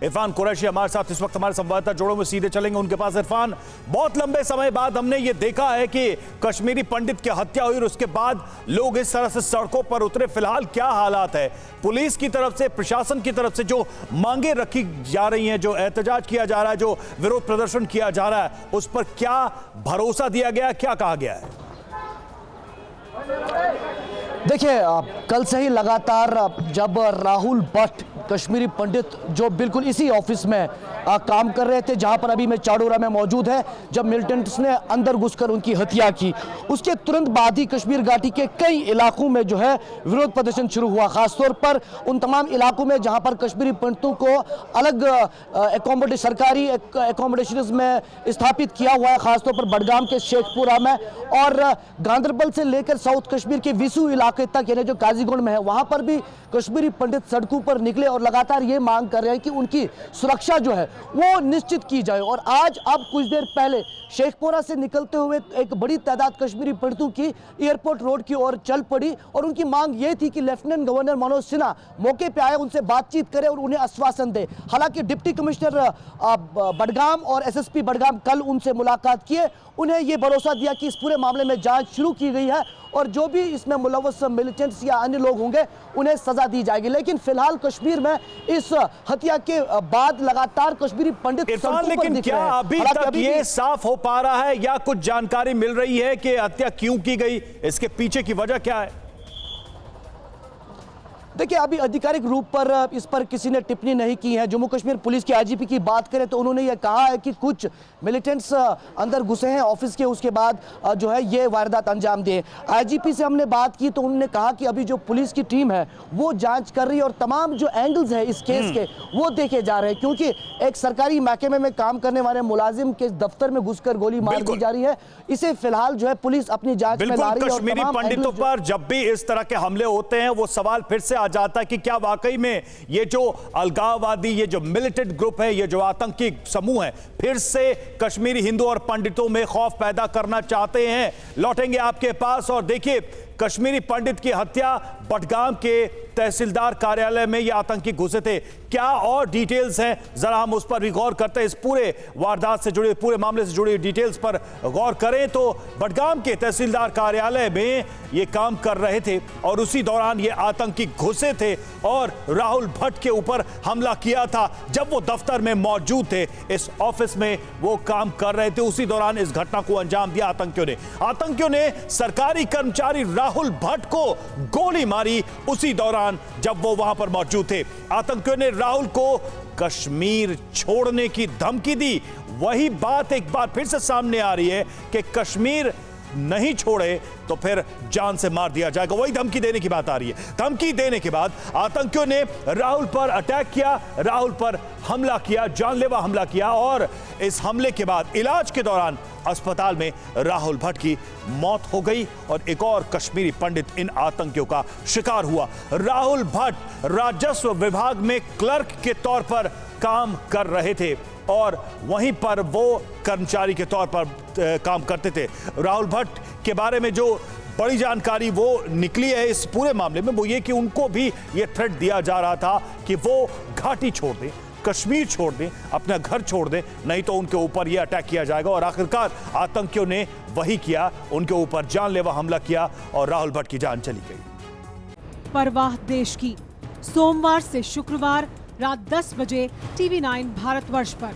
इरफान कुरैशी हमारे साथ इस वक्त हमारे संवाददाता जोड़ों में सीधे चलेंगे उनके पास। इरफान, बहुत लंबे समय बाद हमने ये देखा है कि कश्मीरी पंडित की हत्या हुई और उसके बाद लोग इस तरह से सड़कों पर उतरे। फिलहाल क्या हालात है? पुलिस की तरफ से, प्रशासन की तरफ से जो मांगे रखी जा रही हैं, जो एहतजाज किया जा रहा है, जो विरोध प्रदर्शन किया जा रहा है, उस पर क्या भरोसा दिया गया, क्या कहा गया है? देखिए, कल से ही लगातार जब राहुल भट्ट कश्मीरी पंडित जो बिल्कुल इसी ऑफिस में काम कर रहे थे जहां पर अभी मैं चाडोरा में मौजूद है, जब मिलिटेंट्स ने अंदर घुसकर उनकी हत्या की, उसके तुरंत बाद ही कश्मीर घाटी के कई इलाकों में जो है विरोध प्रदर्शन शुरू हुआ। खासतौर पर उन तमाम इलाकों में जहां पर कश्मीरी पंडितों को अलग सरकारी एकोमोडेशन में स्थापित किया हुआ है, खासतौर पर बडगाम के शेखपुरा में और गांधरबल से लेकर साउथ कश्मीर के विसू इलाके तक, यानी जो काजीगुंड में है, वहां पर भी कश्मीरी पंडित सड़कों पर निकले और लगातार ये मांग कर रहे हैं कि उनकी सुरक्षा जो है वो निश्चित की जाए। और आज अब कुछ देर पहले शेखपुरा से निकलते हुए एक बड़ी तादाद कश्मीरी पंडितों की एयरपोर्ट रोड की ओर चल पड़ी और उनकी मांग ये थी कि लेफ्टिनेंट गवर्नर मनोज सिन्हा मौके पे आए, उनसे बातचीत करें और उन्हें आश्वासन दे। हालांकि डिप्टी कमिश्नर बडगाम और एसएसपी बडगाम कल उनसे मुलाकात किए, उन्हें यह भरोसा दिया कि इस पूरे मामले में जांच शुरू की गई है और जो भी इसमें मुलव्वस मिलिटेंट्स या अन्य लोग होंगे उन्हें सजा दी जाएगी। लेकिन फिलहाल कश्मीर में इस हत्या के बाद लगातार कश्मीरी पंडित लेकिन क्या अभी तक ये साफ हो पा रहा है या कुछ जानकारी मिल रही है कि हत्या क्यों की गई, इसके पीछे की वजह क्या है? देखिए, अभी आधिकारिक रूप पर इस पर किसी ने टिप्पणी नहीं की है। जम्मू कश्मीर पुलिस के आईजीपी की बात करें तो उन्होंने यह कहा है कि कुछ मिलिटेंट्स अंदर घुसे हैं ऑफिस के, उसके बाद जो है ये वारदात अंजाम दिए। आईजीपी से हमने बात की तो उन्होंने कहा कि अभी जो पुलिस की टीम है वो जांच कर रही है और तमाम जो एंगल्स है इस केस के वो देखे जा रहे हैं, क्योंकि एक सरकारी महकमे में काम करने वाले मुलाजिम के दफ्तर में घुसकर गोली मार दी जा रही है। इसे फिलहाल जो है पुलिस अपनी जांच में ला रही है। कश्मीरी पंडितों पर जब भी इस तरह के हमले होते हैं वो सवाल फिर से आ जाता है कि क्या वाकई में ये जो अलगाववादी, ये जो मिलिटेंट ग्रुप है, ये जो आतंकी समूह है, फिर से कश्मीरी हिंदू और पंडितों में खौफ पैदा करना चाहते हैं? लौटेंगे आपके पास और देखिए, कश्मीरी पंडित की हत्या बडगाम के तहसीलदार कार्यालय में ये आतंकी घुसे थे। क्या और डिटेल्स हैं, जरा हम उस पर भी गौर करते हैं। इस पूरे वारदात से जुड़े, पूरे मामले से जुड़ी डिटेल्स पर गौर करें तो बडगाम के तहसीलदार कार्यालय में ये काम कर रहे थे और उसी दौरान ये आतंकी घुसे थे और राहुल भट्ट के ऊपर हमला किया था। जब वो दफ्तर में मौजूद थे, इस ऑफिस में वो काम कर रहे थे, उसी दौरान इस घटना को अंजाम दिया आतंकियों ने सरकारी कर्मचारी राहुल भट्ट को गोली मारी उसी दौरान जब वो वहां पर मौजूद थे। आतंकियों ने राहुल को कश्मीर छोड़ने की धमकी दी। वही बात एक बार फिर से सामने आ रही है कि कश्मीर नहीं छोड़े तो फिर जान से मार दिया जाएगा। वही धमकी देने की बात आ रही है। धमकी देने के बाद आतंकियों ने राहुल पर अटैक किया, राहुल पर हमला किया, जानलेवा हमला किया और इस हमले के बाद इलाज के दौरान अस्पताल में राहुल भट्ट की मौत हो गई और एक और कश्मीरी पंडित इन आतंकियों का शिकार हुआ। राहुल भट्ट राजस्व विभाग में क्लर्क के तौर पर काम कर रहे थे और वहीं पर वो कर्मचारी के तौर पर काम करते थे। राहुल भट्ट के बारे में जो बड़ी जानकारी वो निकली है इस पूरे मामले में वो ये कि उनको भी ये थ्रेट दिया जा रहा था कि वो घाटी छोड़ दें, कश्मीर छोड़ दें, अपना घर छोड़ दें, नहीं तो उनके ऊपर ये अटैक किया जाएगा। और आखिरकार आतंकियों ने वही किया, उनके ऊपर जानलेवा हमला किया और राहुल भट्ट की जान चली गई। परवाह देश की, सोमवार से शुक्रवार रात 10 बजे TV9 भारतवर्ष पर।